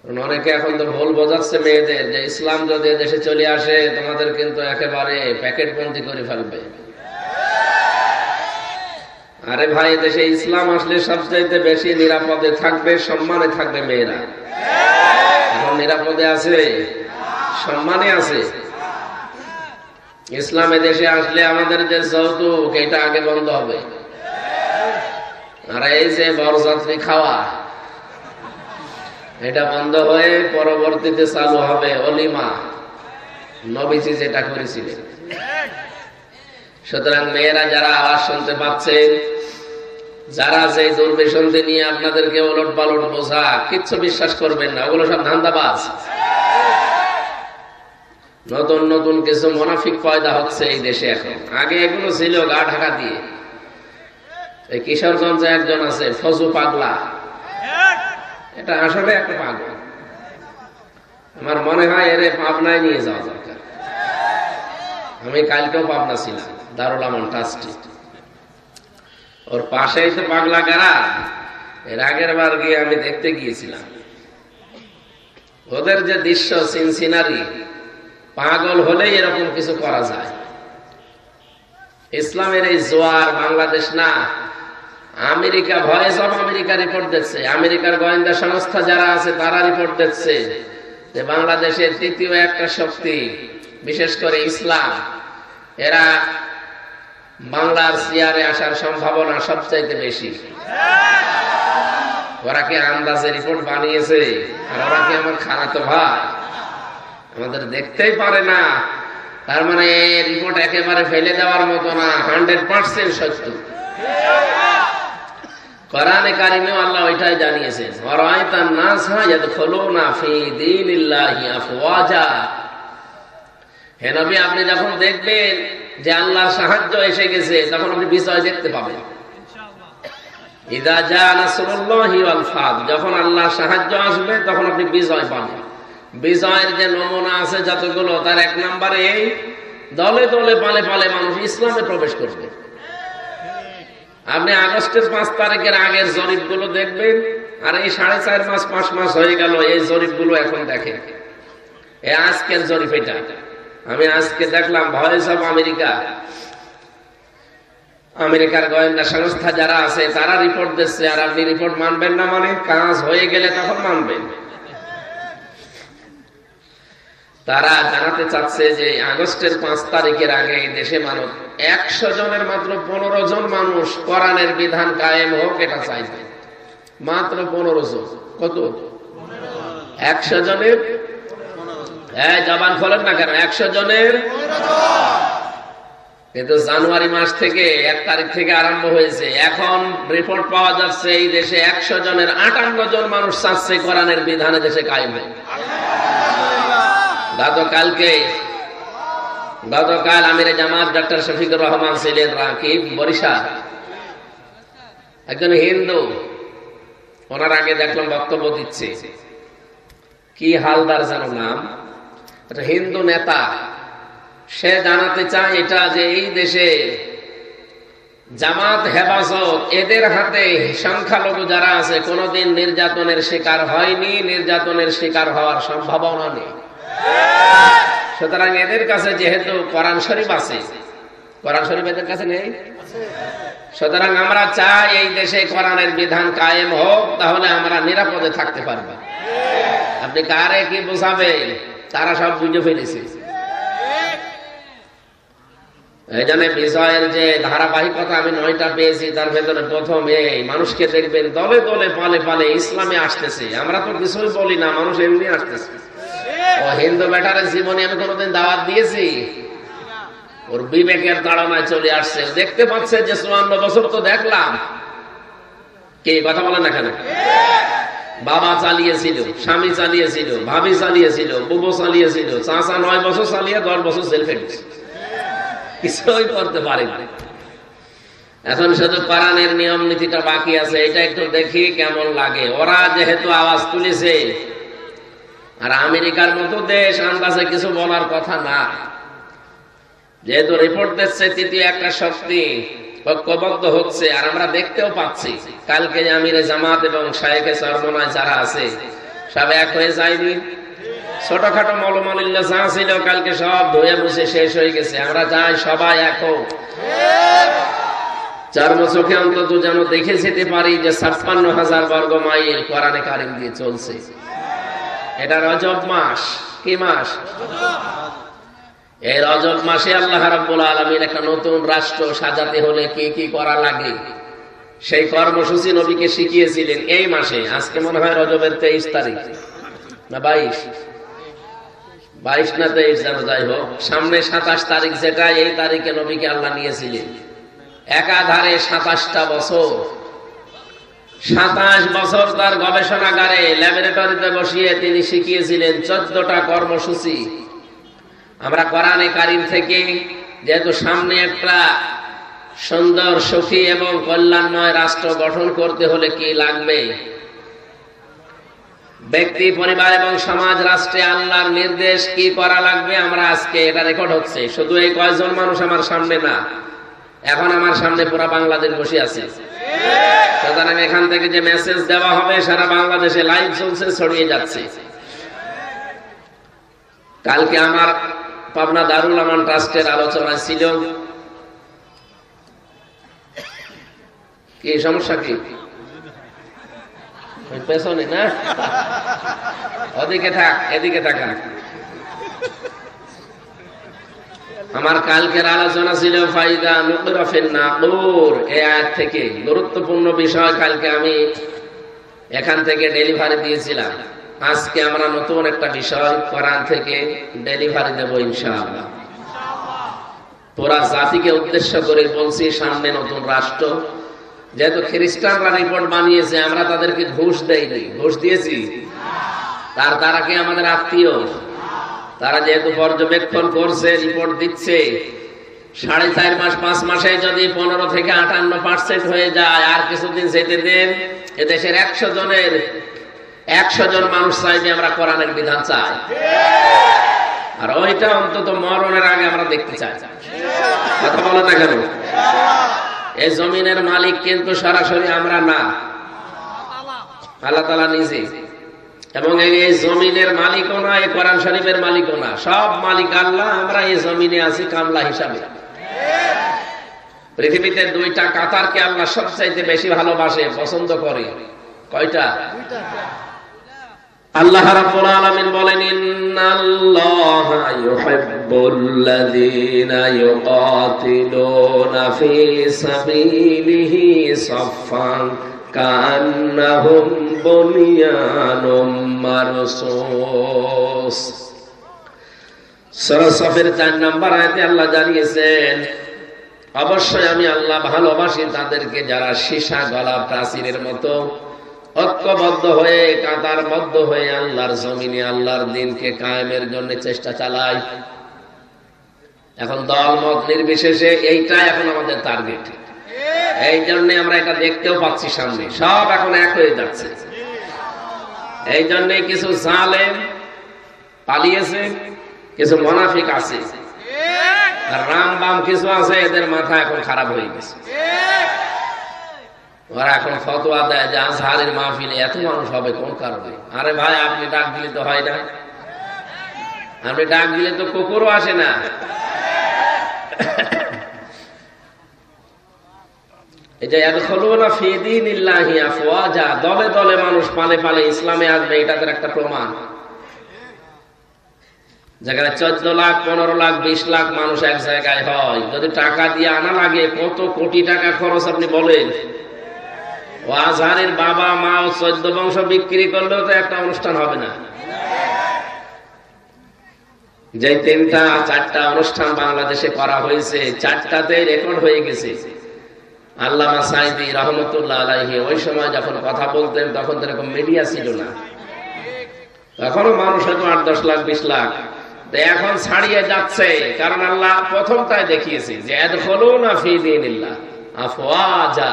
অনেকে এখন তো ভুল বোঝাচ্ছে মেয়েদের যে ইসলাম যদি দেশে চলে আসে তোমাদের কিন্তু একেবারে প্যাকেট বন্দি করে ফেলবে। আরে ভাই, দেশে ইসলাম আসলে সবচাইতে বেশি নিরাপদে থাকবে, সম্মানে থাকবে মেয়েরা। এখন নিরাপদে আছে, সম্মানে আছে। ইসলামে দেশে আসলে আমাদের যে যৌতুক, এটা আগে বন্ধ হবে। আর এই যে বরযাত্রী খাওয়া, এটা বন্ধ হয়ে পরবর্তীতে চালু হবে অলিমা, নবীজি যেটা করেছিলেন। সুতরাং মেয়েরা যারা আওয়াজ শুনতে পাচ্ছেন, যারা যে দুর্বিসন্ধি নিয়ে আপনাদেরকে ওলট পালট বোঝা, কিচ্ছু বিশ্বাস করবেন না, ওগুলো সব ধান্দাবাজ। নতুন নতুন কিছু মুনাফিক পয়দা হচ্ছে এই দেশে এখন। আগে এগুলো ছিল গা ঢাকা দিয়ে। এই কিশোরগঞ্জে একজন আছে ফজু পাগলা, এটা আসলে একটা পাগল। আমার মনে হয় এর পাবনায় নিয়ে যাওয়া দরকার। আমি কালকেও পাবনা ছিলাম, দারুল আমান ট্রাস্টি। ওর পাশেই তো পাগলা গাড়া। এর আগের বার গিয়ে আমি দেখতে গিয়েছিলাম ওদের যে দৃশ্য, সিনসিনারি। পাগল হলেই এরকম কিছু করা যায়। ইসলামের এই জোয়ার বাংলাদেশ না, America, voice of America report দিচ্ছে, আমেরিকার গোয়েন্দা সংস্থা যারা আছে তারা রিপোর্ট দিচ্ছে যে বাংলাদেশের তৃতীয় একটা শক্তি, বিশেষ করে ইসলাম, এরা বাংলার চেয়ারে আসার সম্ভাবনা সবচাইতে বেশি। ওরা কি আন্দাজে রিপোর্ট বানিয়েছে? আর ওরা কি আমার খালাতো ভাই? আমাদের দেখতেই পারে না। তার মানে রিপোর্ট একেবারে ফেলে দেওয়ার মতো না, 100% সত্য। কোরআনে কারিমেও আল্লাহ ওইটাই জানিয়েছেন, ওয়ারাআইতান নাসা ইয়াদখুলুনা ফি দীনিল্লাহি আফওয়াজা। হে নবী, আপনি যখন দেখবেন যে আল্লাহর সাহায্য এসে গেছে, তখন আপনি বিজয় দেখতে পাবেন। ইযা জা নাসরুল্লাহি ওয়াল ফাত, যখন আল্লাহর সাহায্য আসবে তখন আপনি বিজয় পাবেন। বিজয়ের যে নমুনা আছে যতগুলো, তার এক নম্বরে এই দলে দলে পালে পালে মানুষ ইসলামে প্রবেশ করবে। আপনি আগস্টের 5 তারিখের আগের জরিপগুলো দেখবেন, আর এই 4.5 মাস 5 মাস হয়ে গেল এই জরিপগুলো এখন দেখেন। এই আজকের জরিপ এটা আমি আজকে দেখলাম, ভয়েস অফ আমেরিকা, আমেরিকার গোয়েন্দা সংস্থা যারা আছে তারা রিপোর্ট দিচ্ছে। আর আপনি রিপোর্ট মানবেন না, মানে কাজ হয়ে গেলে তখন মানবেন। তারা জানাতে চাচ্ছে যে আগস্টের 5 তারিখের আগে দেশে মানুষ 100 জনের মাত্র 15 জন মানুষ কোরআনের বিধান কায়েম হোক এটা চাইবে। মাত্র 15 জন। কত? 100 জনের। হ্যাঁ, জবান খোলেন না কেন? 100 জনের। কিন্তু জানুয়ারি মাস থেকে 1 তারিখ থেকে আরম্ভ হয়েছে। এখন রিপোর্ট পাওয়া যাচ্ছে এই দেশে 100 জনের 58 জন মানুষ চাচ্ছে কোরআনের বিধানে দেশে কায়েম হোক। গতকাল আমিরে জামাত ডক্টর শফিকুর রহমান ছিলেন রাকিব, বরিশাল, একজন হিন্দু। ওনার আগে দেখলাম বক্তব্য দিচ্ছে, কি হালদার যেন নাম, একটা হিন্দু নেতা। সে জানাতে চায় এটা যে এই দেশে জামাত, হেফাজত, এদের হাতে সংখ্যালঘু যারা আছে কোনোদিন নির্যাতনের শিকার হয়নি, নির্যাতনের শিকার হওয়ার সম্ভাবনা নেই। সুতরাং এদের কাছে যেহেতু কোরআন শরীফ আছে, কোরআন শরীফ এদের কাছে নেই, সুতরাং আমরা চাই এই দেশে কোরআনের বিধান কায়েম হোক, তাহলে আমরা নিরাপদে থাকতে পারবো। আপনি কারে কি বোঝাবেন? তারা সব বুঝে ফেলেছে। এই জন্য বিজয়ের যে ধারাবাহিকতা আমি 9টা পেয়েছি, তার ভেতরে প্রথম এই মানুষকে দেখবেন দলে দলে পালে পালে ইসলামে আসতেছে। আমরা তো কিছুই বলি না, মানুষ এমনি আসতেছে। ও হিন্দু বেটারের জীবনে আমি কোনোদিন দাওয়াত দিয়েছি? ওর বিবেকের তাড়নায় চলে আসছে। দেখতে পাচ্ছে যে 54 বছর তো দেখলাম। কে কথা বলে না কেন? বাবা চালিয়েছিল, স্বামী চালিয়েছিল, ভাবি চালিয়েছিল, বুবু চালিয়েছিল, চাচা 9 বছর চালিয়ে 10 বছর জেল খেটেছে, কিছুই করতে পারেনি। এখন শুধু কোরআনের নিয়ম নীতিটা বাকি আছে, এটা একটু দেখি কেমন লাগে। ওরা যেহেতু আওয়াজ তুলেছে, আর আমেরিকার মতো দেশ আন্দাজে কিছু বলার কথা না, যেহেতু রিপোর্ট দিচ্ছে তৃতীয় একটা শক্তি ঐক্যবদ্ধ হচ্ছে, আর আমরা দেখতেও পাচ্ছি কালকে আমিরে জামাত এবং শায়েখে চরমনায় যারা আছে সব এক হয়ে যায়নি? ছোটখাটো মলমলিল্য যা ছিল কালকে সব ধুয়ে মুছে শেষ হয়ে গেছে। আমরা চাই সবাই এক হোক। চর্ম চোখে অন্তত যেন দেখে যেতে পারি যে 56,000 বর্গ মাইল কোরআনে কারিম দিয়ে চলছে। এটা রজব মাস। কি মাস? এই রজব মাসে আল্লাহ রাব্বুল আলামিন একটা নতুন রাষ্ট্র সাজাতে হলে কি কি করা লাগে সেই কর্মসূচি নবীকে শিখিয়েছিলেন এই মাসে। আজকে মনে হয় রজবের 23 তারিখ না 22 না 23 যেন, যাই হোক সামনে 27 তারিখ, যেটা এই তারিখে নবীকে আল্লাহ নিয়েছিলেন। একাধারে 27টা বছর, 27 বছর তার গবেষণাগারে ল্যাবরেটরিতে বসিয়ে তিনি শিখিয়েছিলেন 14টা কর্মসূচি। আমরা কোরআনে কারিম থেকে, যেহেতু সামনে একটা সুন্দর, সুখী এবং কল্যাণময় রাষ্ট্র গঠন করতে হলে কি লাগবে, ব্যক্তি, পরিবার এবং সমাজ, রাষ্ট্রে আল্লাহর নির্দেশ কি করা লাগবে, আমরা আজকে এটা রেকর্ড হচ্ছে। শুধু এই কয়েকজন মানুষ আমার সামনে না, এখন আমার সামনে পুরো বাংলাদেশ বসে আছে। সুতরাং এখান থেকে যে মেসেজ দেওয়া হবে সারা বাংলাদেশে লাইভ চলছে, ছড়িয়ে যাচ্ছে। কালকে আমার পাবনা দারুল আমান ট্রাস্টের আলোচনা ছিল। কি সমস্যা? কি পেছনে না? ওদিকে থাক, এদিকে থাক। আমার কালকের আলোচনা ছিল ফাইদা নুকরা ফিন নাকুর, এই আয়াত থেকে গুরুত্বপূর্ণ বিষয় কালকে আমি এখান থেকে ডেলিভারি দিয়েছিলাম। আজকে আমরা নতুন একটা বিষয় কোরআন থেকে ডেলিভারি দেব ইনশাআল্লাহ। পুরা জাতিকে উদ্দেশ্য করে বলছি, সামনে নতুন রাষ্ট্র। যেহেতু খ্রিস্টানরা রিপোর্ট বানিয়েছে, আমরা তাদেরকে ঘুষ দেইনি। ঘুষ দিয়েছি? তারা কি আমাদের আত্মীয়? তারা যেহেতু পর্যবেক্ষণ করছে, রিপোর্ট দিচ্ছে, 4.5 মাস 5 মাসে যদি 15 থেকে 58% হয়ে যায়, আর কিছুদিন যেতে দেন, এদেশের 100 জনের 100 জন মানুষ চাইবে আমরা কোরআনের বিধান চাই। আর ওইটা অন্তত মরণের আগে আমরা দেখতে চাই। কথা বলে না কেন? এই জমিনের মালিক কিন্তু সরাসরি আমরা না, আল্লাহ তাআলা নিজে। এবং এই জমিনের মালিকও না, এই কোরআন শরীফের মালিকও না, সব মালিক আল্লাহ। আমরা এই জমিনে আছি কামলা হিসাবে। পৃথিবীতে 2টা কাতারকে আল্লাহ সবচাইতে বেশি ভালোবাসে, পছন্দ করে। কয়টা? আল্লাহ রাব্বুল আলামিন বলেন, ইন্নাল্লাহা ইউহিব্বুল্লাযীনা ইউকাতিলুনা ফী সাবিলিহি সাফফান কান্নাহুম বুনিয়ানুম মারসুস। সূরা সাফের 4 নম্বর আয়াতে আল্লাহ জানিয়েছেন, অবশ্যই আমি আল্লাহ ভালোবাসি তাদেরকে যারা সীসা গলা প্রাচীরের মতো ঐক্যবদ্ধ হয়ে, কাতারবদ্ধ হয়ে আল্লাহর জমিনে আল্লাহর দ্বীনকে কায়েমের জন্য চেষ্টা চালায়। এখন দল মত নির্বিশেষে এইটা এখন আমাদের টার্গেট। এই জন্য আমরা এটা দেখতেও পাচ্ছি, সামনে সব এখন এক হয়ে যাচ্ছে। এই জন্য কিছু জালেম পালিয়েছে, কিছু মুনাফিক আছে, আর রাম বাম কিছু আছে, এদের মাথা এখন খারাপ হয়ে গেছে। ওরা এখন ফতোয়া দেয় যে আজহারের মাহফিলে এত মানুষ হবে কোন কারণে? আরে ভাই, আপনি ডাক দিলে তো হয় না, আপনি ডাক দিলে তো কুকুরও আসে না। এই যে ইয়াদখুলুনা ফী দীনিল্লাহি আফওয়াজা, দলে দলে মানুষ পালে পালে ইসলামে আসবে, এটা তার একটা প্রমাণ। যেখানে 14 লাখ 15 লাখ 20 লাখ মানুষ এক জায়গায় হয়, যদি টাকা দিয়ে আনা লাগে, কত কোটি টাকা খরচ আপনি বলেন। ও আজহারের বাবা মা ও 14 বংশ বিক্রি করলেও তো একটা অনুষ্ঠান হবে না। যে 3টা 4টা অনুষ্ঠান বাংলাদেশে করা হয়েছে, 4টাতে রেকর্ড হয়ে গেছে। আল্লামা সাঈদী রহমতুল্লাহ আলাইহি ওই সময় যখন কথা বলতেন, তখন তো এরকম মিডিয়া ছিল না, তখনও মানুষ হয়তো 8-10 লাখ 20 লাখ। এখন ছাড়িয়ে যাচ্ছে, কারণ আল্লাহ প্রথমটায় দেখিয়েছে যে ইয়াদখুলুনা ফী দীনিল্লাহ আফওয়াজা,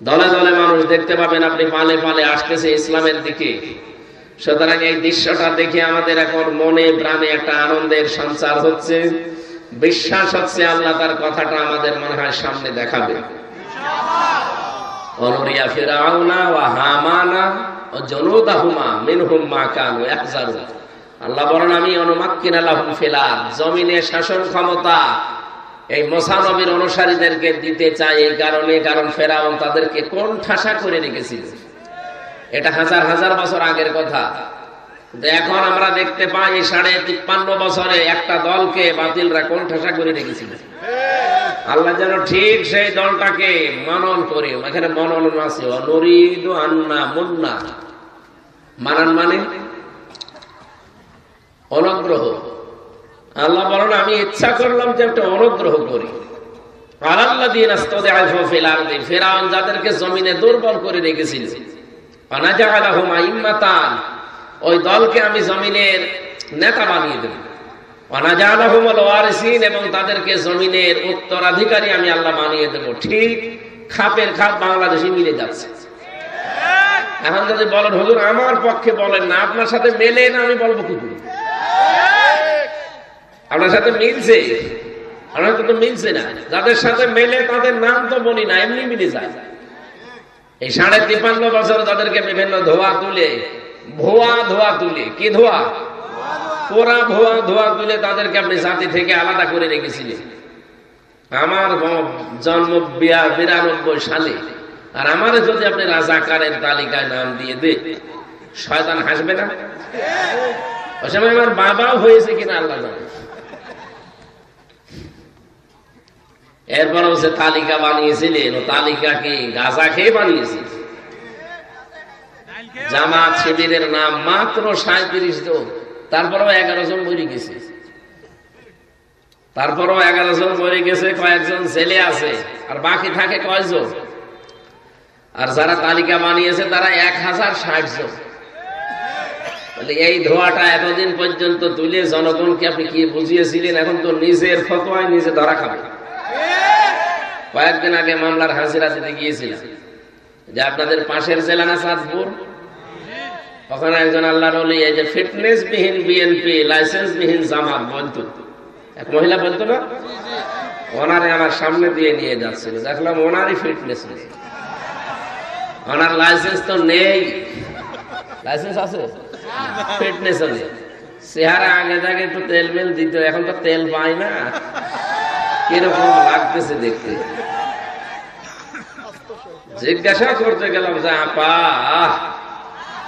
দলে দলে মানুষ দেখতে পাবেন আপনি, পালে পালে আসতেছে ইসলামের দিকে। সুতরাং এই দৃশ্যটা দেখে আমাদের এখন মনে প্রাণে একটা আনন্দের সঞ্চার হচ্ছে, বিশ্বাস হচ্ছে আল্লাহ তার কথাটা আমাদের মনে হয় সামনে দেখাবে। অনুরিয়া ফিরাউনা ওয়া হামানা জুনুদাহুমা মিনহুম মা কানু ইয়াহজারুন। আল্লাহ বলেন আমি অনুমাক্কিনা লাহুম ফিল আরদ, জমিনে শাসন ক্ষমতা এই মুসা নবীর অনুসারীদেরকে দিতে চাই এই কারণে, কারণ ফেরাউন তাদেরকে কোন ঠাসা করে রেখেছিল। এটা হাজার হাজার বছর আগের কথা। এখন আমরা দেখতে পাই 53.5 বছরে একটা দলকে বাতিলরা কোন ঠাসা করে রেখেছিল। আল্লাহ যেন ঠিক সেই দলটাকে মানন করে, এখানে মনন আছে, নরিদু আন্না মুন্না, মানান মানে অনুগ্রহ। আল্লাহ বলেন আমি ইচ্ছা করলাম যে একটা অনুগ্রহ করি। আলাল্লাযীনা ইসতাদআফু ফিল আরদি, ফিরআউন যাদেরকে জমিনে দুর্বল করে রেখেছিল, আনাজালাহুম আইম্মাতান, ওই দলকে আমি জমিনের নেতা বানিয়ে দেব। আনাজালাহুমুল ওয়ারিসিন, এবং তাদেরকে জমিনের উত্তরাধিকারী আমি আল্লাহ বানিয়ে দেব। ঠিক খাপের খাপ বাংলাদেশে মিলে যাচ্ছে। এখন যদি বলেন হুজুর আমার পক্ষে বলেন না, আপনার সাথে মেলে না, আমি বলবো কি করে? আপনার সাথে মিলছে? আপনার তো মিলছে না। যাদের সাথে মেলে তাদের নাম তো বলি না, এমনি মিলে যায়। এই 53.5 বছর তাদেরকে বিভিন্ন ধোয়া তুলে, ভুয়া ধোয়া তুলে, কি ধোয়া? পোড়া ভুয়া ধোয়া তুলে তাদেরকে আপনি জাতি থেকে আলাদা করে রেখেছিলেন। আমার জন্ম 92 সালে, আর আমার যদি আপনি রাজাকারের তালিকায় নাম দিয়ে দে, শয়তান হাসবে না? ওই সময় আমার বাবাও হয়েছে কিনা আল্লাহ জানে। এরপর সে তালিকা বানিয়েছিলেন, ও তালিকা কি গাঁজা খেয়ে বানিয়েছিল? জামাত শিবিরের নাম মাত্র 37 জন, তারপরেও 11 জন মরে গেছে। তারপরেও 11 জন মরে গেছে, কয়েকজন ছেলে আছে, আর বাকি থাকে কয়জন? আর যারা তালিকা বানিয়েছে তারা 1060 জন। এই ধোয়াটা এতদিন পর্যন্ত তুলে জনগণকে আপনি কি বুঝিয়েছিলেন? এখন তো নিজের ফতোয়ায় নিজে ধরা খাবে। কয়েকদিন আগে মামলার হাজিরা দিতে গিয়েছিলাম, যে আপনাদের পাশের জেলা না চাঁদপুর, ওখানে একজন আল্লাহর ওলি, এই যে ফিটনেস বিহীন বিএনপি, লাইসেন্স বিহীন জামাত বলতো, এক মহিলা বলতো না, ওনারে আমার সামনে দিয়ে নিয়ে যাচ্ছিল। দেখলাম ওনারই ফিটনেস নেই, ওনার লাইসেন্স তো নেই। লাইসেন্স আছে, ফিটনেস নেই। চেহারা আগে থেকে একটু তেল মেল দিত, এখন তো তেল পাই না, কিরকম লাগতেছে দেখতে। জিজ্ঞাসা করতে গেলাম যে আপা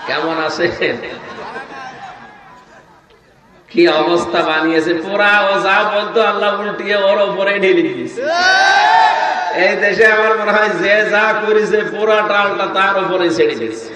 কেমন আছেন, কি অবস্থা বানিয়েছে পুরা। ও যা বলতো আল্লাহ উল্টিয়ে ওর উপরে ঢেলে দিয়েছে। এই দেশে আমার মনে হয় যে যা করেছে পুরা টালটা তার উপরে ছেড়ে দিয়েছে।